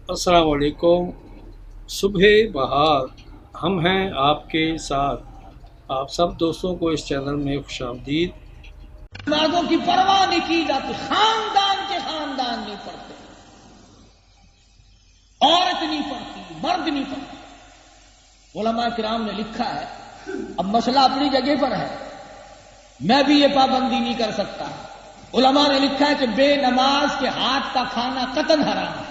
السلام علیکم۔ صبح بہار ہم ہیں آپ کے ساتھ۔ آپ سب دوستوں کو اس چینل میں خوش آمدید۔ نمازوں کی پرواہ نہیں کی جاتی، خاندان کے خاندان نہیں پڑھتے، عورت نہیں پڑھتی، مرد نہیں پڑھتے۔ علماء کرام نے لکھا ہے، اب مسئلہ اپنی جگہ پر ہے، میں بھی یہ پابندی نہیں کر سکتا۔ علماء نے لکھا ہے کہ بے نماز کے ہاتھ کا کھانا قطعاً حرام ہے۔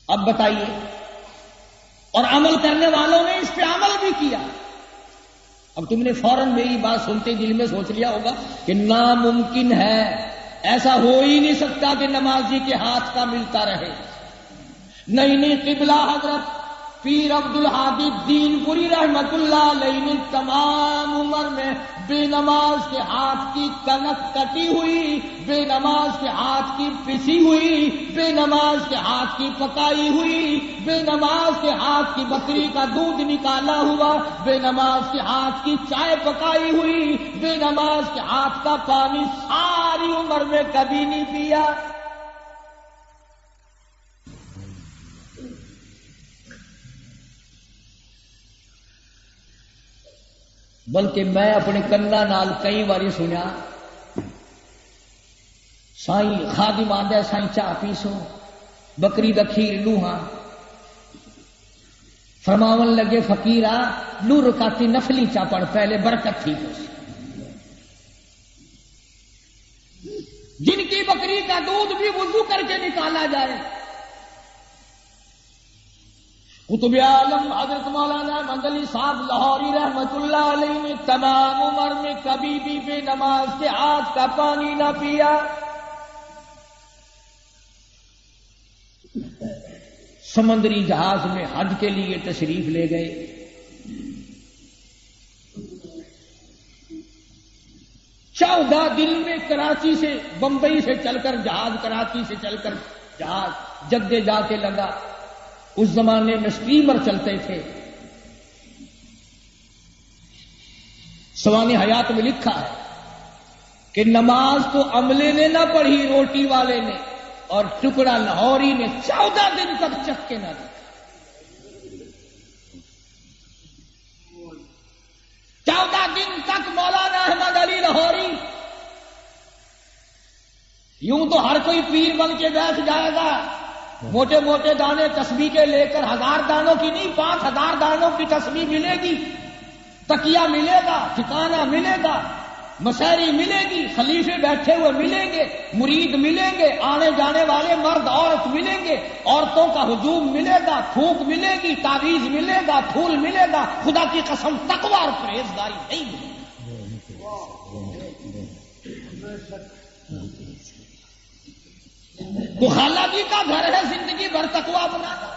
اب بتائیے، اور عمل کرنے والوں نے اس پہ عمل بھی کیا۔ اب تم نے فوراً میری بات سنتے دل میں سوچ لیا ہوگا کہ ناممکن ہے، ایسا ہو ہی نہیں سکتا کہ نمازی کے ہاتھ کا ملتا رہے۔ نہیں، قبلہ حضرت پیر عبد الحادی دین پوری رحمت اللہ علیہ نے تمام عمر میں بے نماز کے ہاتھ کی کنک کٹی ہوئی، بے نماز کے ہاتھ کی پسی ہوئی، بے نماز کے ہاتھ کی پکائی ہوئی، بے نماز کے ہاتھ کی بکری کا دودھ نکالا ہوا، بے نماز کے ہاتھ کی چائے پکائی ہوئی، بے نماز کے ہاتھ کا پانی ساری عمر میں کبھی نہیں پیا۔ بلکہ میں اپنے کنا نال کئی باری سنیا، سائیں خادم آندا سائیں چاہ پیسو، بکری دا کھیر لو ہاں، فرماون لگے فقیرا لو رکاتی نفلی چا پڑھ، پہلے برکت تھی۔ جن کی بکری کا دودھ بھی وضو کر کے نکالا جائے، قطب عالم حضرت مولانا مدنی صاحب لاہوری رحمت اللہ علیہ نے تمام عمر میں کبھی بھی بے نماز کے ہاتھ کا پانی نہ پیا۔ سمندری جہاز میں حج کے لیے تشریف لے گئے، چودہ دن میں کراچی سے بمبئی سے چل کر جہاز، کراچی سے چل کر جہاز جدے جا کے لگا۔ اس زمانے میں اسٹیمر چلتے تھے۔ سوانح حیات میں لکھا ہے کہ نماز تو عملے نے نہ پڑھی، روٹی والے نے، اور ٹکڑا لاہوری نے 14 دن تک چکھ کے نہ دیکھا۔ 14 دن تک مولانا احمد علی لاہوری، یوں تو ہر کوئی پیر بن کے بیٹھ جائے گا، موٹے موٹے دانے تسبیح کے لے کر 1000 دانوں کی نہیں، 5000 دانوں کی تسبیح ملے گی، تکیہ ملے گا، ٹھکانہ ملے گا، مسحری ملے گی، خلیفے بیٹھے ہوئے ملیں گے، مرید ملیں گے، آنے جانے والے مرد عورت ملیں گے، عورتوں کا ہجوم ملے گا، تھوک ملے گی، تعویذ ملے گا، پھول ملے گا، خدا کی قسم تقویٰ اور پرہیزگاری نہیں ملے گی۔ تو خالہ جی کا گھر ہے، زندگی بھر تقویٰ بنانا۔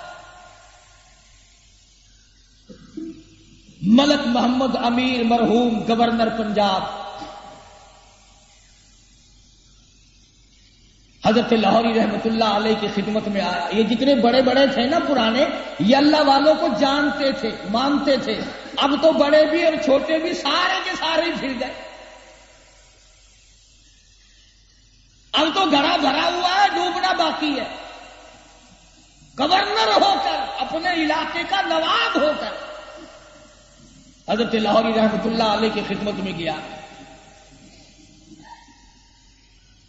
ملک محمد امیر مرحوم گورنر پنجاب حضرت لاہوری رحمت اللہ علیہ کی خدمت میں آیا۔ یہ جتنے بڑے بڑے تھے نا پرانے، یہ اللہ والوں کو جانتے تھے، مانتے تھے۔ اب تو بڑے بھی اور چھوٹے بھی سارے کے سارے پھر گئے۔ اب تو گھڑا بھرا ہوا ہے، ڈوبنا باقی ہے۔ گورنر ہو کر، اپنے علاقے کا نواب ہو کر حضرت لاہوری رحمت اللہ علیہ کی خدمت میں گیا۔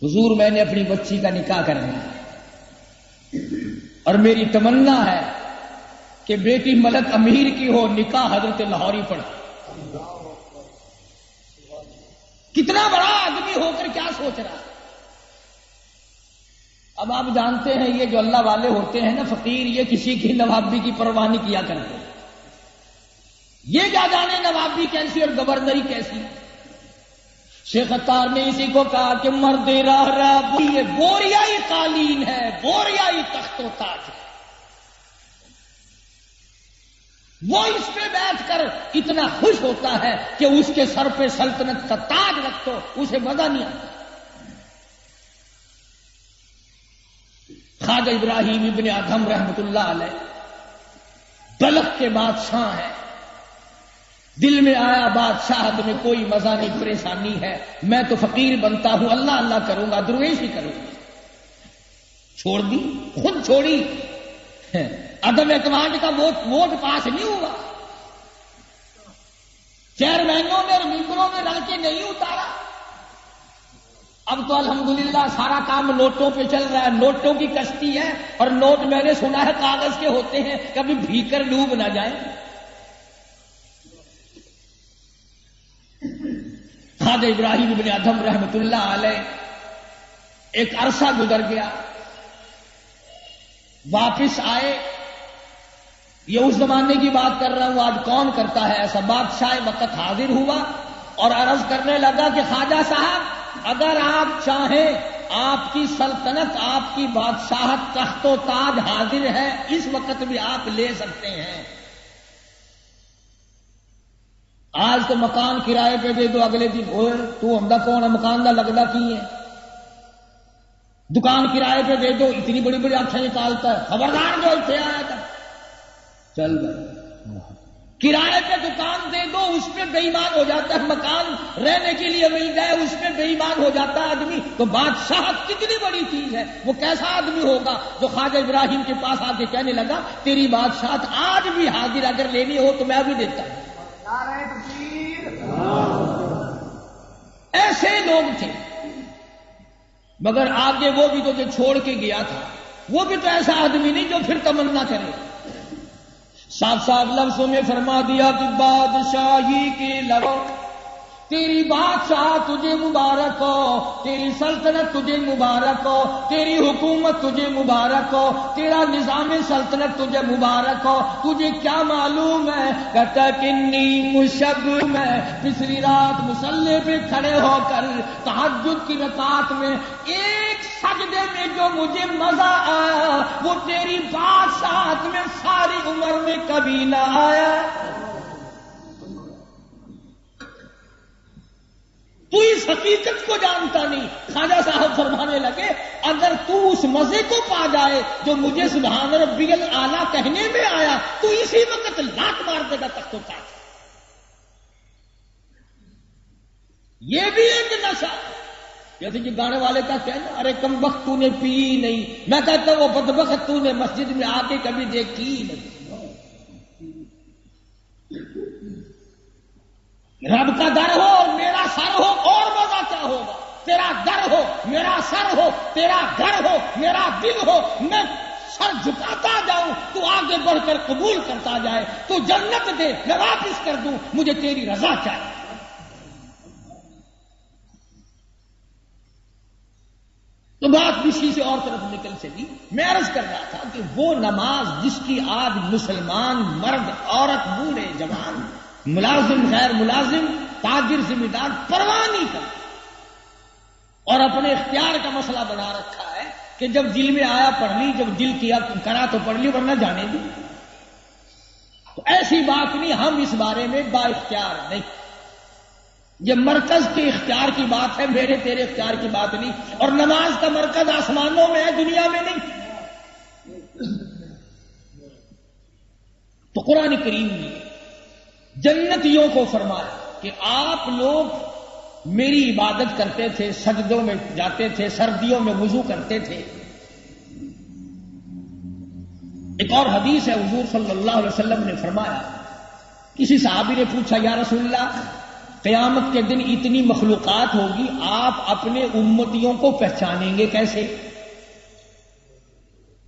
حضور، میں نے اپنی بچی کا نکاح کرنا ہے اور میری تمنا ہے کہ بیٹی ملک امیر کی ہو، نکاح حضرت لاہوری پڑھا۔ کتنا بڑا آدمی ہو کر کیا سوچ رہا ہے۔ اب آپ جانتے ہیں یہ جو اللہ والے ہوتے ہیں نا فقیر، یہ کسی کی نوابی کی پرواہ نہیں کیا کرتے۔ یہ کیا جانے نوابی کیسی اور گورنری کیسی۔ شیخ عطار نے اسی کو کہا کہ مرد راہ راہ یہ بوریائی قالین ہے، بوریائی تخت و تاج ہے۔ وہ اس پہ بیٹھ کر اتنا خوش ہوتا ہے کہ اس کے سر پہ سلطنت کا تاج رکھ دو، اسے مزہ نہیں آتا۔ خواجہ ابراہیم ابن ادھم رحمت اللہ علیہ بلخ کے بادشاہ ہیں، دل میں آیا بادشاہت میں کوئی مزہ نہیں، پریشانی ہے، میں تو فقیر بنتا ہوں، اللہ اللہ کروں گا، درویش ہی کروں گا۔ چھوڑ دی، خود چھوڑی، عدم اعتماد کا ووٹ پاس نہیں ہوا، چیئرمینوں نے اور ممبروں نے رل کے نہیں اتارا۔ اب تو الحمدللہ سارا کام نوٹوں پہ چل رہا ہے، نوٹوں کی کشتی ہے، اور نوٹ میں نے سنا ہے کاغذ کے ہوتے ہیں، کبھی بھیکر ڈوب نہ جائیں۔ خواجہ ابراہیم ابن ادھم رحمت اللہ علیہ ایک عرصہ گزر گیا، واپس آئے۔ یہ اس زمانے کی بات کر رہا ہوں، آج کون کرتا ہے ایسا؟ بادشاہ وقت حاضر ہوا اور عرض کرنے لگا کہ خواجہ صاحب، اگر آپ چاہیں آپ کی سلطنت، آپ کی بادشاہت، تخت و تاج حاضر ہے، اس وقت بھی آپ لے سکتے ہیں۔ آج تو مکان کرائے پہ دے دو، اگلے دن ہوئے تو ہمدا کون ہے، مکان دا لگدا کی ہے، دکان کرائے پہ دے دو، اتنی بڑی بڑی آنکھیں نکالتا ہے، خبردار جو اتنے آیا تھا چل گئے۔ کرائے پہ دکان دے دو، اس پہ بے ایمان ہو جاتا ہے، مکان رہنے کے لیے مل جائے اس پہ بے ایمان ہو جاتا ہے آدمی۔ تو بادشاہت کتنی بڑی چیز ہے، وہ کیسا آدمی ہوگا جو خواجہ ابراہیم کے پاس آ کے کہنے لگا تیری بادشاہت آج بھی حاضر، اگر لینی ہو تو میں بھی دیتا ہوں۔ ایسے لوگ تھے، مگر آگے وہ بھی تو جو چھوڑ کے گیا تھا، وہ بھی تو ایسا آدمی نہیں جو پھر تمنا کرے۔ صاف صاف لفظوں میں فرما دیا کہ بادشاہی کے لگو، تیری بادشاہ تجھے مبارک ہو، تیری سلطنت تجھے مبارک ہو، تیری حکومت تجھے مبارک ہو، تیرا نظام سلطنت تجھے مبارک ہو۔ تجھے کیا معلوم ہے؟ کہتا کہ نیم شب میں پچھلی رات مصلی پہ کھڑے ہو کر تہجد کی رکعت میں ایک سجدے میں جو مجھے مزہ آیا وہ تیری بادشاہت میں ساری عمر میں کبھی نہ آیا۔ تو اس حقیقت کو جانتا نہیں۔ خواجہ صاحب فرمانے لگے اگر تو اس مزے کو پا جائے جو مجھے سبحان ربی الاعلیٰ کہنے میں آیا، تو اسی وقت لات مار دے گا تخت و تاج۔ یہ بھی ایک نشہ، جیسے کہ گانے والے کا کہنا ارے کم وقت تو نے پی نہیں، میں کہتا ہوں وہ بدبخت تو نے مسجد میں آ کے کبھی دیکھی نہیں۔ رب کا در ہو اور میرا سر ہو اور مزہ کیا ہوگا؟ تیرا در ہو میرا سر ہو، تیرا گھر ہو میرا دل ہو، میں سر جھکاتا جاؤں تو آگے بڑھ کر قبول کرتا جائے، تو جنت دے میں واپس کر دوں، مجھے تیری رضا چاہیے۔ تو بات کسی سے اور طرف نکل چلی۔ میں عرض کر رہا تھا کہ وہ نماز جس کی آج مسلمان مرد عورت بوڑھے جوان ملازم غیر ملازم تاجر ذمہ دار پرواہ نہیں کرتے اور اپنے اختیار کا مسئلہ بنا رکھا ہے کہ جب دل میں آیا پڑھ لی، جب دل کیا کرا تو پڑھ لی، ورنہ جانے دی۔ تو ایسی بات نہیں، ہم اس بارے میں با اختیار نہیں، یہ مرکز کے اختیار کی بات ہے، میرے تیرے اختیار کی بات نہیں۔ اور نماز کا مرکز آسمانوں میں ہے، دنیا میں نہیں۔ تو قرآن کریم نے جنتیوں کو فرمایا کہ آپ لوگ میری عبادت کرتے تھے، سجدوں میں جاتے تھے، سردیوں میں وضو کرتے تھے۔ ایک اور حدیث ہے، حضور صلی اللہ علیہ وسلم نے فرمایا، کسی صحابی نے پوچھا یا رسول اللہ قیامت کے دن اتنی مخلوقات ہوگی، آپ اپنے امتیوں کو پہچانیں گے کیسے؟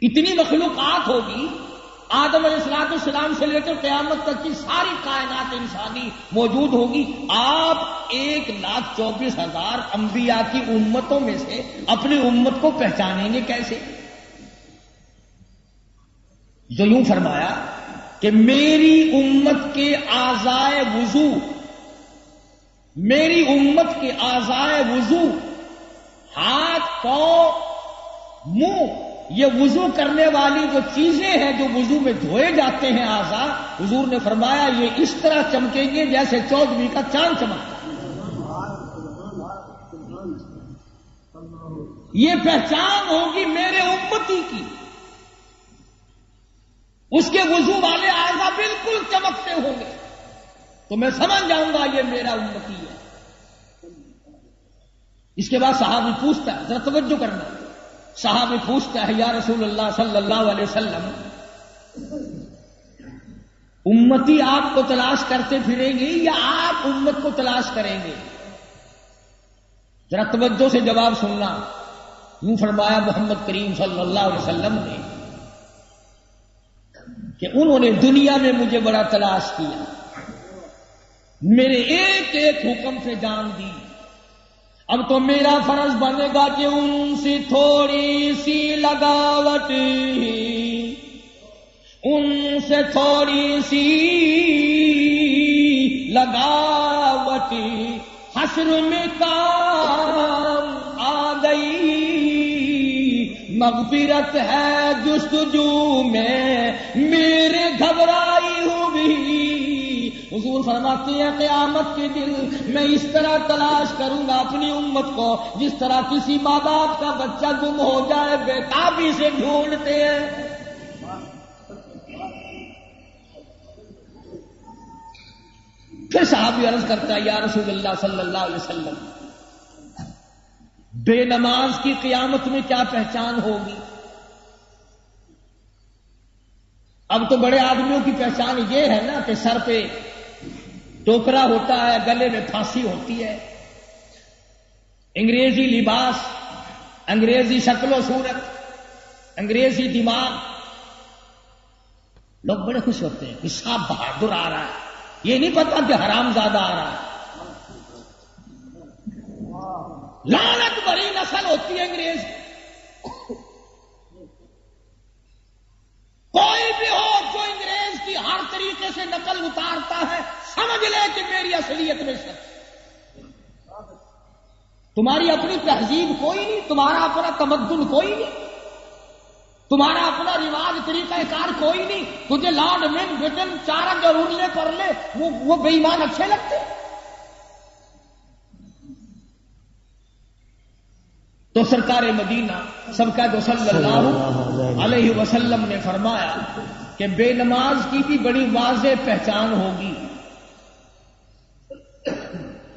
اتنی مخلوقات ہوگی، آدم علیہ السلام سے لے کر قیامت تک کی ساری کائنات انسانی موجود ہوگی، آپ 1,24,000 انبیاء کی امتوں میں سے اپنی امت کو پہچانیں گے کیسے؟ جو یوں فرمایا کہ میری امت کے اعضائے وضو، میری امت کے اعضائے وضو، ہاتھ پاؤں منہ، یہ وضو کرنے والی جو چیزیں ہیں جو وضو میں دھوئے جاتے ہیں اعضاء، حضور نے فرمایا یہ اس طرح چمکیں گے جیسے 14ویں کا چاند چمکتا ہے۔ یہ پہچان ہوگی میرے امتی کی، اس کے وضو والے اعضاء بالکل چمکتے ہوں گے، تو میں سمجھ جاؤں گا یہ میرا امتی ہے۔ اس کے بعد صحابی پوچھتا ہے، ذرا توجہ کرنا، صحابی پوچھتا ہے یا رسول اللہ صلی اللہ علیہ وسلم، امتی آپ کو تلاش کرتے پھریں گے یا آپ امت کو تلاش کریں گے؟ ذرا توجہ سے جواب سننا. یوں فرمایا محمد کریم صلی اللہ علیہ وسلم نے کہ انہوں نے دنیا میں مجھے بڑا تلاش کیا، میرے ایک ایک حکم سے جان دی. اب تو میرا فرض بنے گا کہ ان سے تھوڑی سی لگاوٹ، ان سے تھوڑی سی لگاوٹ حشر میں کام آ گئی. مغفرت ہے جستجو میں میرے گھبرائی ہوئی. حضور فرماتے ہیں قیامت کے دن میں اس طرح تلاش کروں گا اپنی امت کو جس طرح کسی ماں باپ کا بچہ گم ہو جائے بےتابی سے ڈھونڈتے ہیں. پھر صحابی عرض کرتا ہے یا رسول اللہ صلی اللہ علیہ وسلم، بے نماز کی قیامت میں کیا پہچان ہوگی؟ اب تو بڑے آدمیوں کی پہچان یہ ہے نا کہ سر پہ ٹوکرا ہوتا ہے، گلے میں پھانسی ہوتی ہے، انگریزی لباس، انگریزی شکل و صورت، انگریزی دماغ. لوگ بڑے خوش ہوتے ہیں کہ صاحب بہادر آ رہا ہے، یہ نہیں پتا کہ حرام زیادہ آ رہا ہے. لعنت بری نسل ہوتی ہے انگریز. کوئی بھی ہو جو انگریز کی ہر طریقے سے نقل اتارتا ہے سمجھ لے کہ میری اصلیت میں شک. تمہاری اپنی تہذیب کوئی نہیں، تمہارا اپنا تمدن کوئی نہیں، تمہارا اپنا رواج طریقہ کار کوئی نہیں. تجھے لارڈ من بٹن چارک اور ارلے پر لے وہ بے ایمان اچھے لگتے. تو سرکار مدینہ سب کا جو صلی اللہ علیہ وسلم نے فرمایا کہ بے نماز کی بھی بڑی واضح پہچان ہوگی.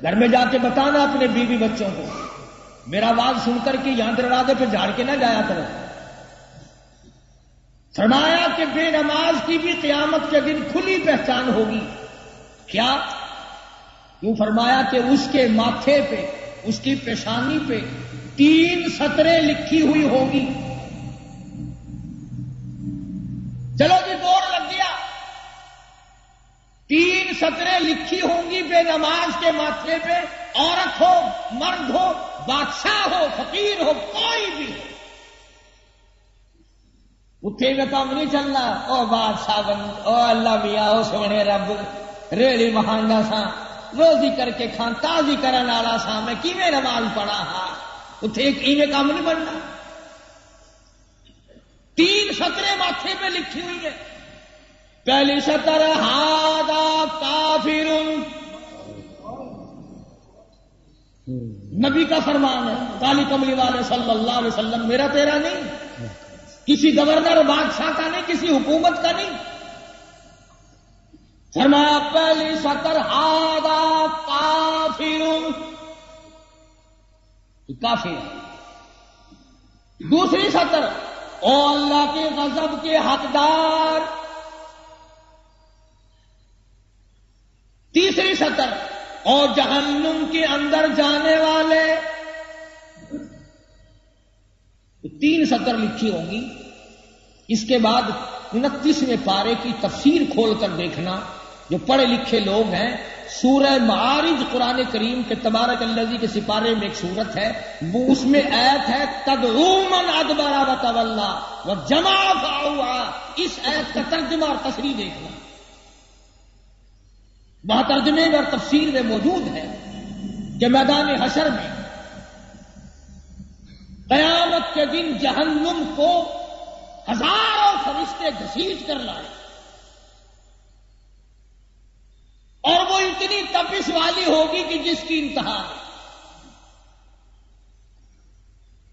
گھر میں جا کے بتانا اپنے بیوی بچوں کو، میرا آواز سن کر کے یہاں دروازے پہ جھاڑ کے نہ جایا کرو. فرمایا کہ بے نماز کی بھی قیامت کے دن کھلی پہچان ہوگی. کیا؟ یوں فرمایا کہ اس کے ماتھے پہ، اس کی پیشانی پہ 3 سطریں لکھی ہوئی ہوگی. چلو جی بورڈ لگ گیا، 3 سطریں لکھی ہوں گی بے نماز کے ماتھے پہ. عورت ہو، مرد ہو، بادشاہ ہو، فقیر ہو، کوئی بھی ہو. اٹھے گا کام نہیں چلنا، او بادشاہ بن، او اللہ میاں، او سونے رب، ریڑی مہانگا سا روزی کر کے کھان تازی کرن والا سا میں کیویں نماز پڑھا ہاں. اتنے ایک ایویں کام نہیں بننا. 3 سطریں ماتھے پہ لکھی ہوئی ہے. پہلی سطر ہاذا کافر، نبی کا فرمان ہے، کالی کملی والے صلی اللہ علیہ وسلم، میرا تیرا نہیں، کسی گورنر بادشاہ کا نہیں، کسی حکومت کا نہیں. فرمایا پہلی سطر ہاذا کافر، کافر. دوسری سطر او اللہ کے غضب کے حقدار. تیسری سطر اور جہنم کے اندر جانے والے. 3 سطر لکھی ہوں گی. اس کے بعد 29ویں پارے کی تفسیر کھول کر دیکھنا. جو پڑھے لکھے لوگ ہیں، سورہ معارج قرآن کریم کے تبارک الذی کے سپارے میں ایک سورت ہے، وہ اس میں آیت ہے تدعو من ادبر وتولی وجمع فاوعى. اس آیت کا ترجمہ اور تفسیر دیکھنا، وہاں ترجمے میں اور تفسیر میں موجود ہے کہ میدان حشر میں قیامت کے دن جہنم کو ہزاروں فرشتے گھسیٹ کر لائے، اور وہ اتنی تپش والی ہوگی کہ جس کی انتہا ہے.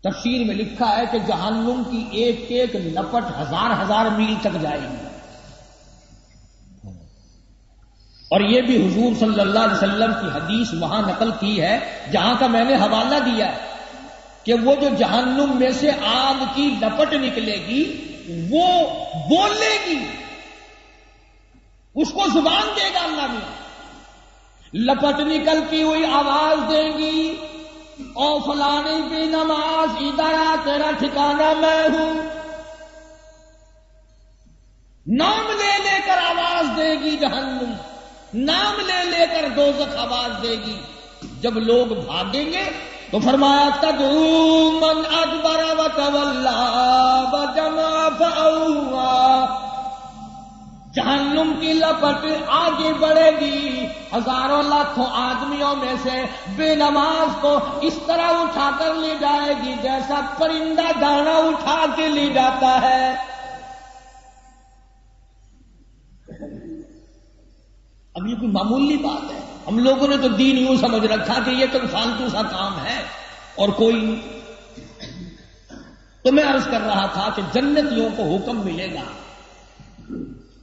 تفسیر میں لکھا ہے کہ جہنم کی ایک ایک لپٹ ہزار میل تک جائے گی. اور یہ بھی حضور صلی اللہ علیہ وسلم کی حدیث وہاں نقل کی ہے جہاں کا میں نے حوالہ دیا ہے. کہ وہ جو جہنم میں سے آگ کی لپٹ نکلے گی وہ بولے گی، اس کو زبان دے گا اللہ میں، لپٹ نکلتی ہوئی آواز دے گی، او فلانی بھی نماز ادھر آ، تیرا ٹھکانہ میں ہوں، نام لے لے کر آواز دے گی جہنم، نام لے لے کر دوزخ آواز دے گی۔ جب لوگ بھاگیں گے تو فرمایا تدعو من ادبر وتولی وجمع فاوعی، جہنم کی لپٹ آگے بڑھے گی، ہزاروں لاکھوں آدمیوں میں سے بے نماز کو اس طرح اٹھا کر لے جائے گی جیسا پرندہ دانا اٹھا کے لے جاتا ہے۔ اب یہ کوئی معمولی بات ہے؟ ہم لوگوں نے تو دین یوں سمجھ رکھا کہ یہ تو فالتو سا کام ہے اور کوئی نہیں۔ تو میں عرض کر رہا تھا کہ جنتیوں کو حکم ملے گا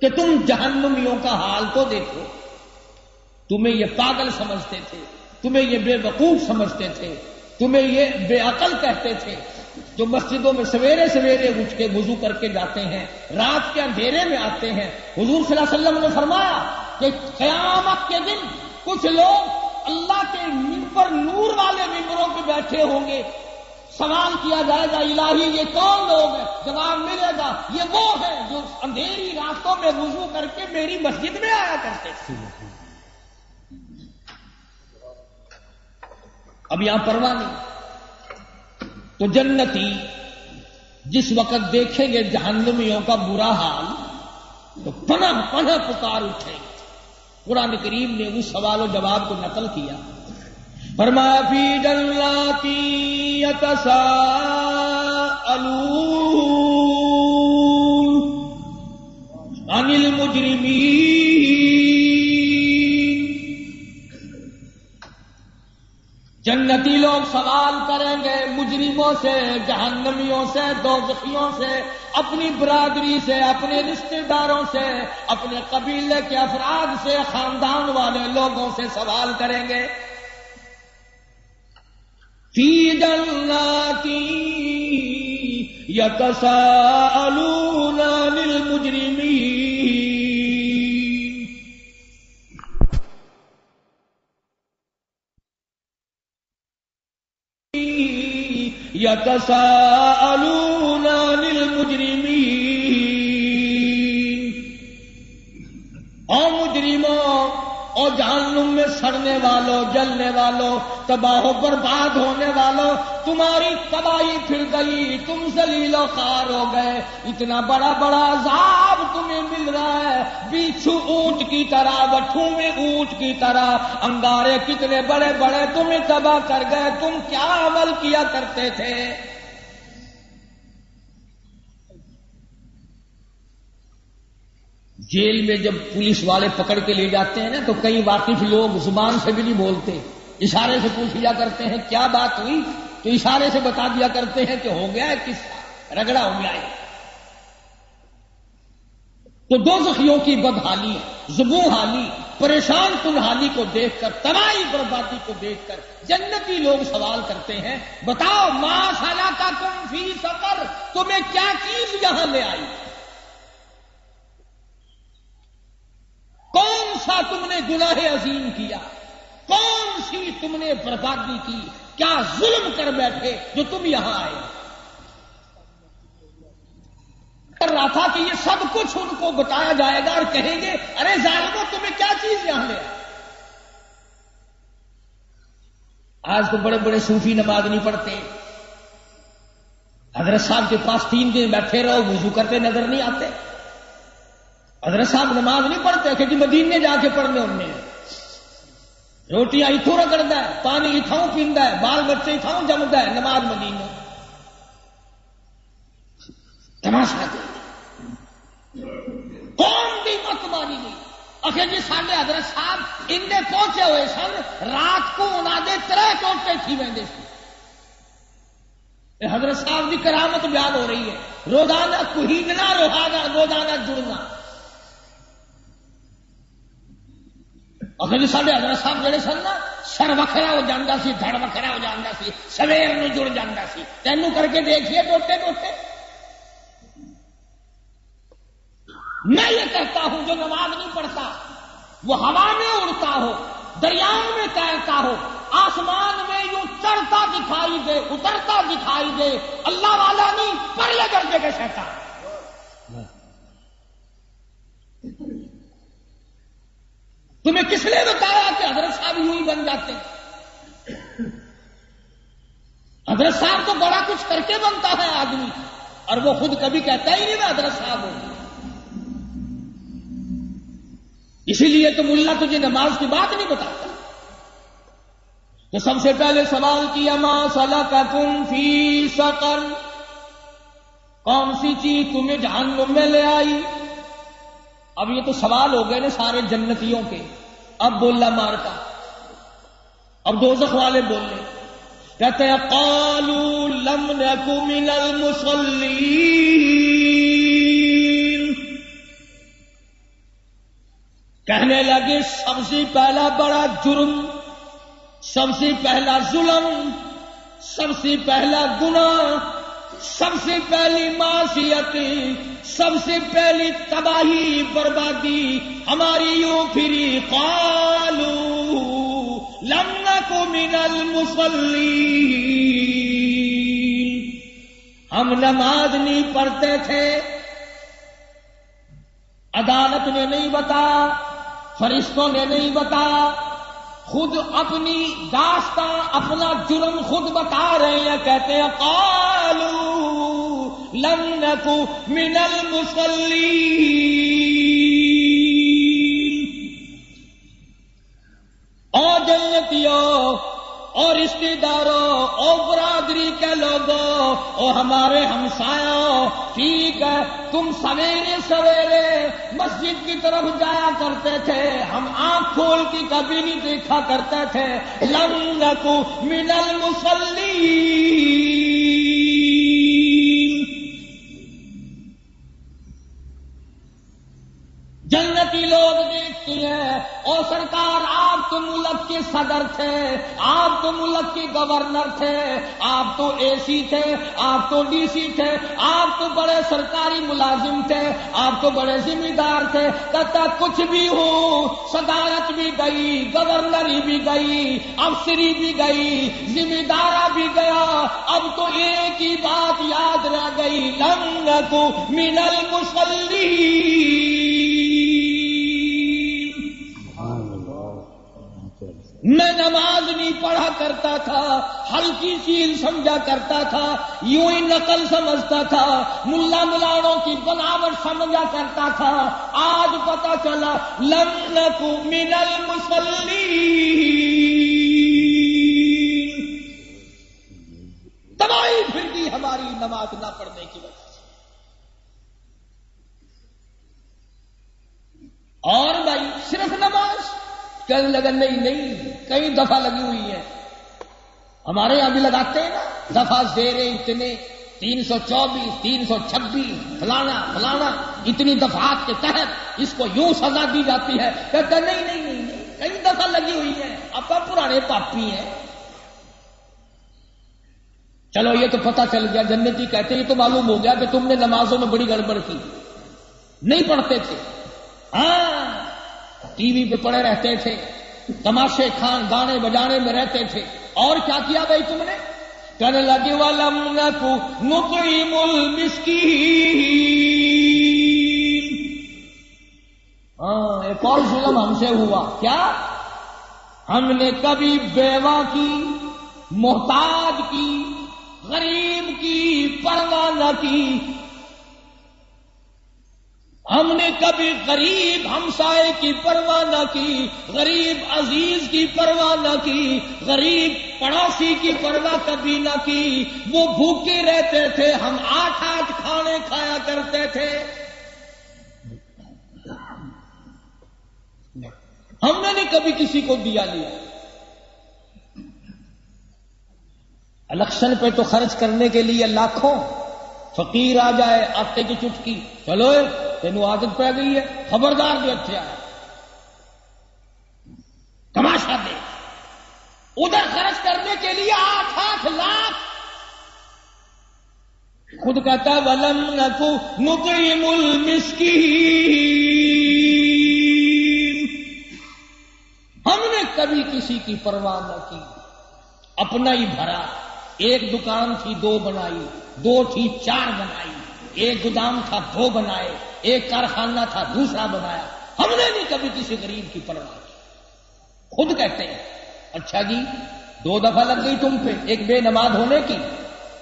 کہ تم جہنمیوں کا حال تو دیکھو، تمہیں یہ پاگل سمجھتے تھے، تمہیں یہ بے وقوف سمجھتے تھے، تمہیں یہ بے عقل کہتے تھے، جو مسجدوں میں سویرے سویرے اٹھ کے وضو کر کے جاتے ہیں، رات کے اندھیرے میں آتے ہیں۔ حضور صلی اللہ علیہ وسلم نے فرمایا کہ قیامت کے دن کچھ لوگ اللہ کے منبر، نور والے منبروں پہ بیٹھے ہوں گے، سوال کیا جائے گا الہی یہ کون لوگ ہیں؟ جواب ملے گا یہ وہ ہیں جو اندھیری راتوں میں وضو کر کے میری مسجد میں آیا کرتے تھے۔ اب یہاں پرواہ نہیں، تو جنتی جس وقت دیکھیں گے جہنمیوں کا برا حال تو پناہ پناہ پکار اٹھے۔ قرآن کریم نے اس سوال و جواب کو نقل کیا، فرمایا فی جنات یتساءلون عن المجرمین، جنتی لوگ سوال کریں گے مجرموں سے، جہنمیوں سے، دوزخیوں سے، اپنی برادری سے، اپنے رشتہ داروں سے، اپنے قبیلے کے افراد سے، خاندان والے لوگوں سے سوال کریں گے۔ فی جنات یتساءلون عن المجرمین، یتساءلون عن المجرمین، او مجرموں، اور جہنم میں سڑنے والوں، جلنے والوں، تباہ و برباد ہونے والوں، تمہاری تباہی پھر گئی، تم ذلیل و خوار ہو گئے، اتنا بڑا بڑا عذاب تمہیں مل رہا ہے، بیچھو اونٹ کی طرح، بٹھوں میں اونٹ کی طرح، انگارے کتنے بڑے بڑے تمہیں تباہ کر گئے، تم کیا عمل کیا کرتے تھے؟ جیل میں جب پولیس والے پکڑ کے لے جاتے ہیں نا تو کئی واقف لوگ زبان سے بھی نہیں بولتے، اشارے سے پوچھ لیا کرتے ہیں کیا بات ہوئی، تو اشارے سے بتا دیا کرتے ہیں کہ ہو گیا ہے قصہ، رگڑا ہو گیا ہے۔ تو دوزخیوں کی بدحالی، زبوں حالی، پریشان کن حالی کو دیکھ کر، تباہی بربادی کو دیکھ کر جنتی لوگ سوال کرتے ہیں بتاؤ ما سلککم فی سقر، تمہیں کیا چیز یہاں لے آئی؟ کون سا تم نے گناہ عظیم کیا؟ کون سی تم نے بربادی کی؟ کیا ظلم کر بیٹھے جو تم یہاں آئے؟ کر رہا تھا کہ یہ سب کچھ ان کو بتایا جائے گا اور کہیں گے ارے ظالموں تمہیں کیا چیز یہاں لے آئے؟ آج تو بڑے بڑے صوفی نماز نہیں پڑھتے، حضرت صاحب کے پاس 3 دن بیٹھے رہو وضو کرتے نظر نہیں آتے، حضرت صاحب نماز نہیں پڑھتے کہ مدینے جا کے پڑھنے انہیں، روٹیاں اتوں رگڑتا ہے، پانی اتھاؤں پیندا ہے، بال بچے اتھاؤں جمدا ہے، نماز مدینے تماشا دے قوم بھی مت مانی نہیں۔ آخر جی ساڈے حضرت صاحب اندے پہنچے ہوئے سن، رات کو انہاں دے 3 ٹوٹے تھی ویندے سی۔ حضرت صاحب کی کرامت بیان ہو رہی ہے، روزانہ کوہیننا، روزانہ جڑنا۔ اور کبھی ساڈے حضرت صاحب جڑے سن نا سر وکھرا ہو جاتا سی, دھڑ وکھرا ہو جاتا سی, سویر نو جڑ جاتا سی. تینوں کر کے دیکھیے ٹوٹے ٹوٹے. میں یہ کہتا ہوں جو نماز نہیں پڑھتا وہ ہوا میں اڑتا ہو, دریاؤں میں تیرتا ہو, آسمان میں یوں چڑھتا دکھائی دے, اترتا دکھائی دے, اللہ والا نہیں پرلے درجے کے شیطان. تمہیں کس نے بتایا کہ حضرت صاحب یوں ہی بن جاتے ہیں؟ حضرت صاحب تو بڑا کچھ کر کے بنتا ہے آدمی, اور وہ خود کبھی کہتا ہی نہیں میں حضرت صاحب ہوں. اسی لیے تو ملا تجھے نماز کی بات نہیں بتاتا. تو سب سے پہلے سوال کیا ما سلککم فی سقر, کون سی چیز تمہیں جہنم میں لے آئی. اب یہ تو سوال ہو گئے نا سارے جنتیوں کے. اب بولا مارتا, اب دوزخ والے بولے, کہتے ہیں قالوا لم نک من المصلین, کہنے لگے سب سے پہلا بڑا جرم, سب سے پہلا ظلم, سب سے پہلا گناہ, سب سے پہلی معصیت, سب سے پہلی تباہی بربادی ہماری یوں پھری. قالوا لم نک من المصلین, ہم نماز نہیں پڑھتے تھے. عدالت نے نہیں بتایا, فرشتوں نے نہیں بتایا, خود اپنی داستان اپنا جرم خود بتا رہے ہیں. کہتے ہیں قالوا لم نک من المصلین. اور جنتیوں اور رشتے داروں اور برادری کے لوگوں اور ہمارے ہمسایوں, ٹھیک ہے تم سویرے سویرے مسجد کی طرف جایا کرتے تھے, ہم آنکھ کھول کے کبھی نہیں دیکھا کرتے تھے. لم نک من المصلین. جنتی لوگ دیکھتی ہیں, اور سرکار آپ تو ملک کے صدر تھے, آپ تو ملک کے گورنر تھے, آپ تو اے سی تھے, آپ تو ڈی سی تھے, آپ تو بڑے سرکاری ملازم تھے, آپ تو بڑے ذمہ دار تھے. کہتا کچھ بھی ہو, صدارت بھی گئی, گورنری بھی گئی, افسری بھی گئی, ذمہ دارہ بھی گیا, اب تو ایک ہی بات یاد رہ گئی, لم نک من المصلین. میں نماز نہیں پڑھا کرتا تھا, ہلکی چیز سمجھا کرتا تھا, یوں ہی نقل سمجھتا تھا, ملا ملاڑوں کی بناوٹ سمجھا کرتا تھا. آج پتا چلا لم نک من المصلین. تباہی پھر گئی ہماری نماز نہ پڑھنے کی وجہ سے. اور بھائی صرف نماز کل لگن نہیں, کئی دفعہ لگی ہوئی ہے. ہمارے یہاں بھی لگاتے ہیں نا دفعہ زیرے اتنے 324 326 فلانا فلانا اتنی دفعات کے تحت اس کو یوں سزا دی جاتی ہے. کہتا نہیں, کئی دفعہ لگی ہوئی ہے, اب پرانے پاپی ہیں. چلو یہ تو پتہ چل گیا. جنتی کہتے ہیں یہ تو معلوم ہو گیا کہ تم نے نمازوں میں بڑی گڑبڑ کی, نہیں پڑھتے تھے. ہاں ٹی وی پہ پڑے رہتے تھے, تماشے خان گانے بجانے میں رہتے تھے. اور کیا کیا بھائی تم نے؟ کہنے لگے وَلَمْ نَكُ نُطْعِمُ الْمِسْكِينَ. ہاں ایک اور ظلم ہم سے ہوا. کیا؟ ہم نے کبھی بیوہ کی, محتاج کی, غریب کی پرواہ نہ کی. ہم نے کبھی غریب ہمسائے کی پرواہ نہ کی, غریب عزیز کی پرواہ نہ کی, غریب پڑوسی کی پرواہ کبھی نہ کی. وہ بھوکے رہتے تھے, ہم 8 کھانے کھایا کرتے تھے. ہم نے نہیں کبھی کسی کو دیا لیا. الیکشن پہ تو خرچ کرنے کے لیے لاکھوں, فقیر آ جائے آٹے کی چٹکی, چلو تینوں عادت پہ گئی ہے, خبردار جو اچھے آئے. تماشا دے، ادھر خرچ کرنے کے لیے 8 لاکھ، خود کہتا وَلَمْ نَكُ نُطْعِمُ الْمِسْكِينَ، ہم نے کبھی کسی کی پرواہ نہ کی، اپنا ہی بھرا، ایک دکان تھی 2 بنائی، 2 تھی 4 بنائی، ایک گودام تھا 2 بنائے، ایک کارخانہ تھا دوسرا بنایا، ہم نے نہیں کبھی کسی غریب کی پرواہ کی۔ خود کہتے ہیں اچھا جی 2 دفعہ لگ گئی تم پہ، ایک بے نماز ہونے کی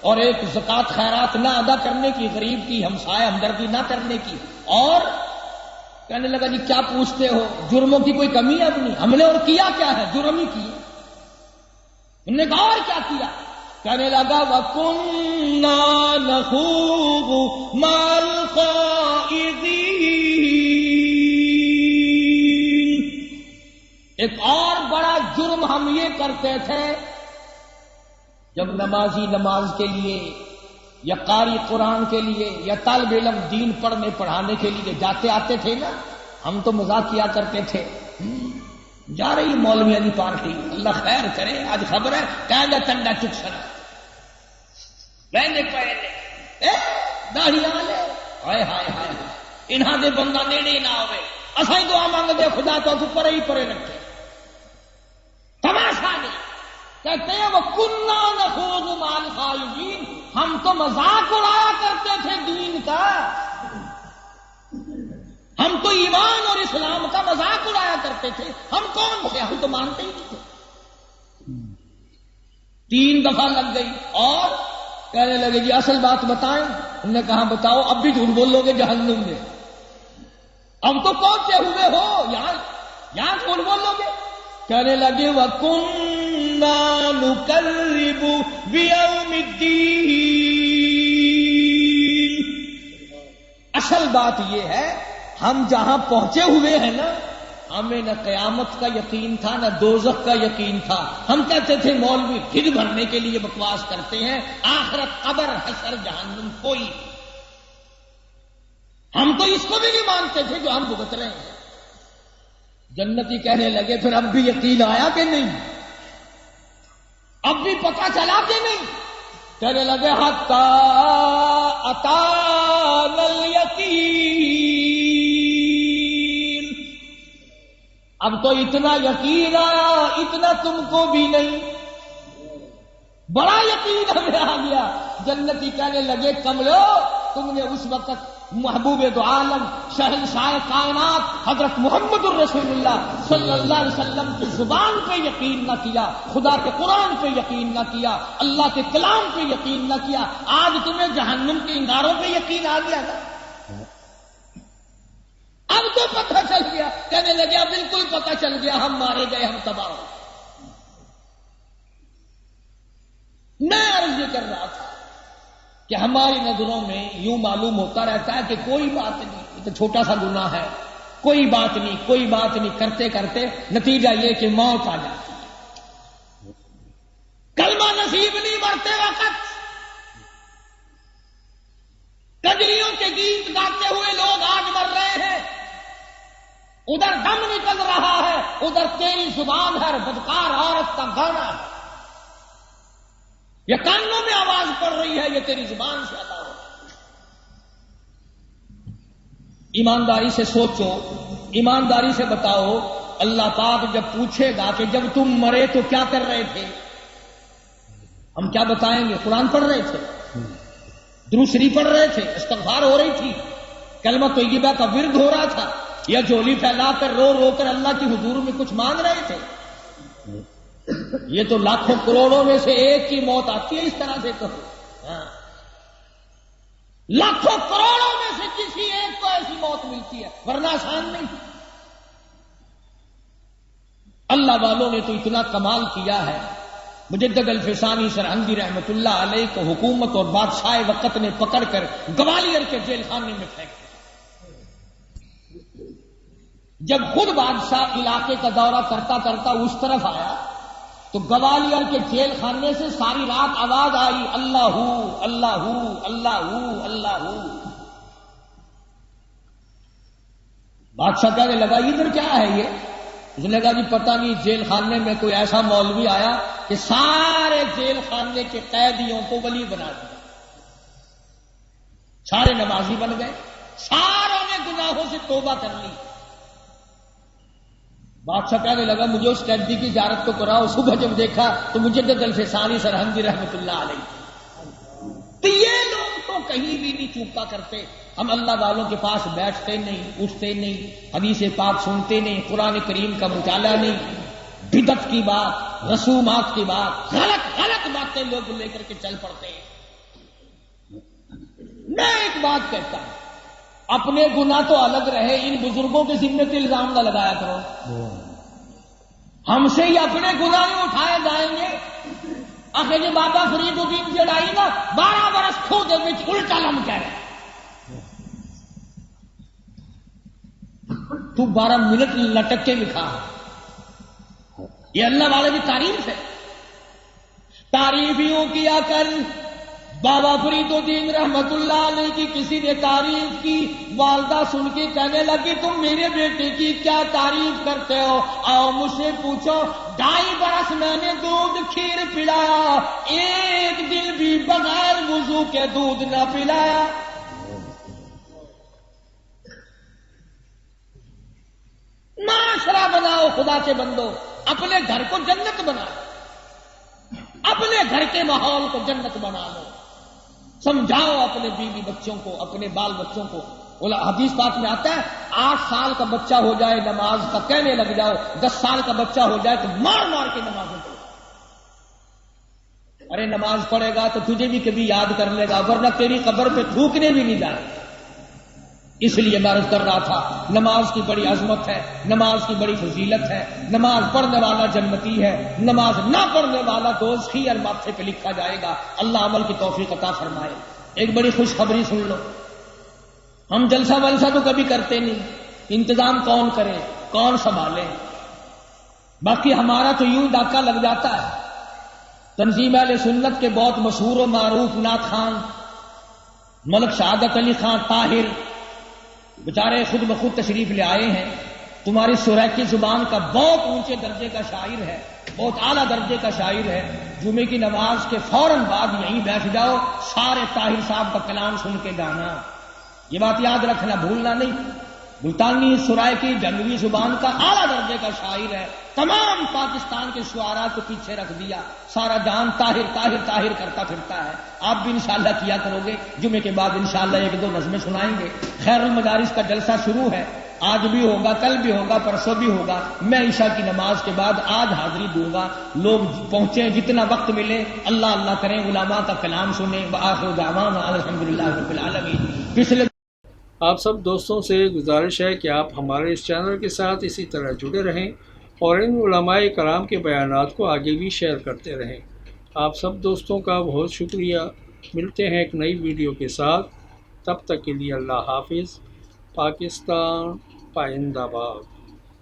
اور ایک زکوٰۃ خیرات نہ ادا کرنے کی، غریب کی ہمسایہ ہمدردی نہ کرنے کی، اور کہنے لگا جی کیا پوچھتے ہو، جرموں کی کوئی کمی ہے اپنی؟ ہم نے اور کیا کیا ہے، جرم ہی کیے۔ ہم نے کہا اور کیا کیا؟ کہنے لگا وَكُنَّا نَخُوضُ مَعَ الْخَائِضِينَ، ایک اور بڑا جرم ہم یہ کرتے تھے، جب نمازی نماز کے لیے یا قاری قرآن کے لیے یا طالب علم دین پڑھنے پڑھانے کے لیے جاتے آتے تھے نا، ہم تو مذاق کیا کرتے تھے، جا رہی مولوی علی پارٹی، اللہ خیر کرے، آج خبر ہے کہنا ٹنڈا چک سنا پہلے داڑھی والے ہائے ہائے ہائے انہاں دے بندہ نیڑے نہ ہوئے، اساں دعا مانگ دے خدا تو پرے ہی پرے رکھے، تماشا نہیں۔ کہتے ہیں وہ کنّا نخوض مع الخائضین، ہم تو مذاق اڑایا کرتے تھے دین کا، ہم تو ایمان اور اسلام کا مذاق اڑایا کرتے تھے، ہم کون تھے؟ ہم تو مانتے ہی نہیں تھے۔ 3 دفعہ لگ گئی اور کہنے لگے جی اصل بات بتائیں؟ ہم نے کہا بتاؤ، اب بھی جھوٹ بولو گے جہنم میں، اب تو پہنچے ہوئے ہو یہاں جھوٹ بولو گے۔ کہنے لگے وَكُنَّا نُكَذِّبُ بِيَوْمِ الدِّينِ، اصل بات یہ ہے ہم جہاں پہنچے ہوئے ہیں نا، ہمیں نہ قیامت کا یقین تھا نہ دوزخ کا یقین تھا، ہم کہتے تھے مولوی پھر بھرنے کے لیے بکواس کرتے ہیں، آخرت قبر حشر جہنم کوئی، ہم تو اس کو بھی نہیں مانتے تھے جو ہم بھگت رہے ہیں۔ جنتی کہنے لگے پھر اب بھی یقین آیا کہ نہیں، اب بھی پتہ چلا کہ نہیں؟ کہنے لگے حتی اتانا الیقین، اب تو اتنا یقین آیا، اتنا تم کو بھی نہیں، بڑا یقین ہمیں آ گیا۔ جنتی کہنے لگے کملو، تم نے اس وقت محبوب دو عالم شہنشاہ کائنات حضرت محمد الرسول اللہ صلی اللہ علیہ وسلم کی زبان پہ یقین نہ کیا، خدا کے قرآن پہ یقین نہ کیا، اللہ کے کلام پہ یقین نہ کیا، آج تمہیں جہنم کے انگاروں پہ یقین آ گیا نا، اب تو پتہ چل گیا۔ کہنے لگے بالکل پتہ چل گیا، ہم مارے گئے، ہم تباہ ہو۔ میں عرض یہ کر رہا تھا کہ ہماری نظروں میں یوں معلوم ہوتا رہتا ہے کہ کوئی بات نہیں، یہ تو چھوٹا سا گناہ ہے، کوئی بات نہیں کوئی بات نہیں، کرتے کرتے نتیجہ یہ کہ موت آ جاتی ہے، کلمہ نصیب نہیں مرتے وقت۔ کجلیوں کے گیت گاتے ہوئے لوگ آج مر رہے ہیں، ادھر دم نکل رہا ہے، ادھر تیری زبان ہے، بدکار عورت کا گانا ہے، یہ کانوں میں آواز پڑ رہی ہے، یہ تیری زبان سے ادا ہو۔ ایمانداری سے سوچو، ایمانداری سے بتاؤ، اللہ پاک جب پوچھے گا کہ جب تم مرے تو کیا کر رہے تھے، ہم کیا بتائیں گے؟ قرآن پڑھ رہے تھے، درود شریف پڑھ رہے تھے، استغفار ہو رہی تھی، کلمہ طیبہ کا ورد ہو رہا تھا، یا جھولی پھیلا کر رو رو کر اللہ کی حضور میں کچھ مانگ رہے تھے؟ یہ تو لاکھوں کروڑوں میں سے ایک کی موت آتی ہے، اس طرح سے کہو، لاکھوں کروڑوں میں سے کسی ایک کو ایسی موت ملتی ہے، ورنہ آسان نہیں۔ اللہ والوں نے تو اتنا کمال کیا ہے، مجدد الفسانی سرہندی رحمت اللہ علیہ کو حکومت اور بادشاہ وقت نے پکڑ کر گوالیئر کے جیل خانے میں پھینک دیا۔ جب خود بادشاہ علاقے کا دورہ کرتا کرتا اس طرف آیا تو گوالیئر کے جیل خانے سے ساری رات آواز آئی، اللہ اللہ اللہ اللہ۔ بادشاہ کہنے لگا ادھر کیا ہے یہ؟ اس نے کہا جی پتہ نہیں جیل خانے میں کوئی ایسا مولوی آیا کہ سارے جیل خانے کے قیدیوں کو ولی بنا دیا، سارے نمازی بن گئے، ساروں نے گناہوں سے توبہ کر لی۔ بادشاہ کہنے لگا مجھے اس قیدی کی زیارت کو کراؤ۔ صبح جب دیکھا تو مجدد الفسانی سرہندی رحمۃ اللہ علیہ۔ تو یہ لوگ تو کہیں بھی نہیں چوکا کرتے۔ ہم اللہ والوں کے پاس بیٹھتے نہیں، اٹھتے نہیں، حدیث پاک سنتے نہیں، قرآن کریم کا مطالعہ نہیں، بدعت کی بات، رسومات کی بات، غلط باتیں لوگ لے کر کے چل پڑتے ہیں۔ میں ایک بات کہتا ہوں، اپنے گناہ تو الگ رہے، ان بزرگوں کے ذمے پہ الزام نہ لگایا کرو۔ ہم سے ہی اپنے گناہ نہیں اٹھائے جائیں گے۔ آخر یہ بابا فرید الدین جڑائی نا 12 برس کھو دے وچ الٹا لم کہہ رہے تو 12 منٹ لٹک کے لکھا۔ یہ اللہ والے کی تعریف ہے۔ تعریفیوں کیا کر بابا فرید الدین رحمت اللہ علیہ کی کسی نے تعریف کی، والدہ سن کے کہنے لگی تم میرے بیٹے کی کیا تعریف کرتے ہو؟ آؤ مجھ سے پوچھو، 2.5 برس میں نے دودھ کھیر پلایا، ایک دن بھی بغیر وضو کے دودھ نہ پلایا۔ معاشرہ بناؤ خدا کے بندو، اپنے گھر کو جنت بناؤ، اپنے گھر کے ماحول کو جنت بنا لو، سمجھاؤ اپنے بیوی بچوں کو، اپنے بال بچوں کو۔ حدیث پاک میں آتا ہے 8 سال کا بچہ ہو جائے نماز کا کہنے لگ جاؤ، 10 سال کا بچہ ہو جائے تو مار مار کے نماز پڑھو۔ ارے نماز پڑھے گا تو تجھے بھی کبھی یاد کر لے گا، ورنہ تیری قبر پہ تھوکنے بھی نہیں جائے۔ اس لیے میں عرض کر رہا تھا نماز کی بڑی عظمت ہے، نماز کی بڑی فضیلت ہے، نماز پڑھنے والا جنتی ہے، نماز نہ پڑھنے والا دوزخی اور ماتھے پہ لکھا جائے گا۔ اللہ عمل کی توفیق عطا فرمائے۔ ایک بڑی خوشخبری سن لو، ہم جلسہ ولسہ تو کبھی کرتے نہیں، انتظام کون کرے، کون سنبھالے؟ باقی ہمارا تو یوں ڈاکہ لگ جاتا ہے۔ تنظیم اہل سنت کے بہت مشہور و معروف نعت خان ملک شہادت علی خان طاہر بیچارے خود بخود تشریف لے آئے ہیں۔ تمہاری سریکی زبان کا بہت اونچے درجے کا شاعر ہے، بہت اعلیٰ درجے کا شاعر ہے۔ جمعے کی نماز کے فوراً بعد یہیں بیٹھ جاؤ، سارے طاہر صاحب کا کلام سن کے گانا۔ یہ بات یاد رکھنا، بھولنا نہیں۔ ملتانی سرائکی جنوبی زبان کا اعلیٰ درجے کا شاعر ہے، تمام پاکستان کے شعراء کو پیچھے رکھ دیا، سارا جان طاہر طاہر طاہر کرتا پھرتا ہے۔ آپ بھی انشاءاللہ کیا کرو گے، جمعے کے بعد انشاءاللہ 1-2 نظمیں سنائیں گے۔ خیر المدارس کا جلسہ شروع ہے، آج بھی ہوگا، کل بھی ہوگا، پرسوں بھی ہوگا۔ میں عشاء کی نماز کے بعد آج حاضری دوں گا، لوگ پہنچیں، جتنا وقت ملے اللہ اللہ کریں، علماء کا کلام سنیں۔ وآخر دعوانا الحمدللہ رب العالمین۔ پچھلے آپ سب دوستوں سے گزارش ہے کہ آپ ہمارے اس چینل کے ساتھ اسی طرح جڑے رہیں اور ان علماء کرام کے بیانات کو آگے بھی شیئر کرتے رہیں۔ آپ سب دوستوں کا بہت شکریہ۔ ملتے ہیں ایک نئی ویڈیو کے ساتھ، تب تک کے لیے اللہ حافظ۔ پاکستان پائندہ باد۔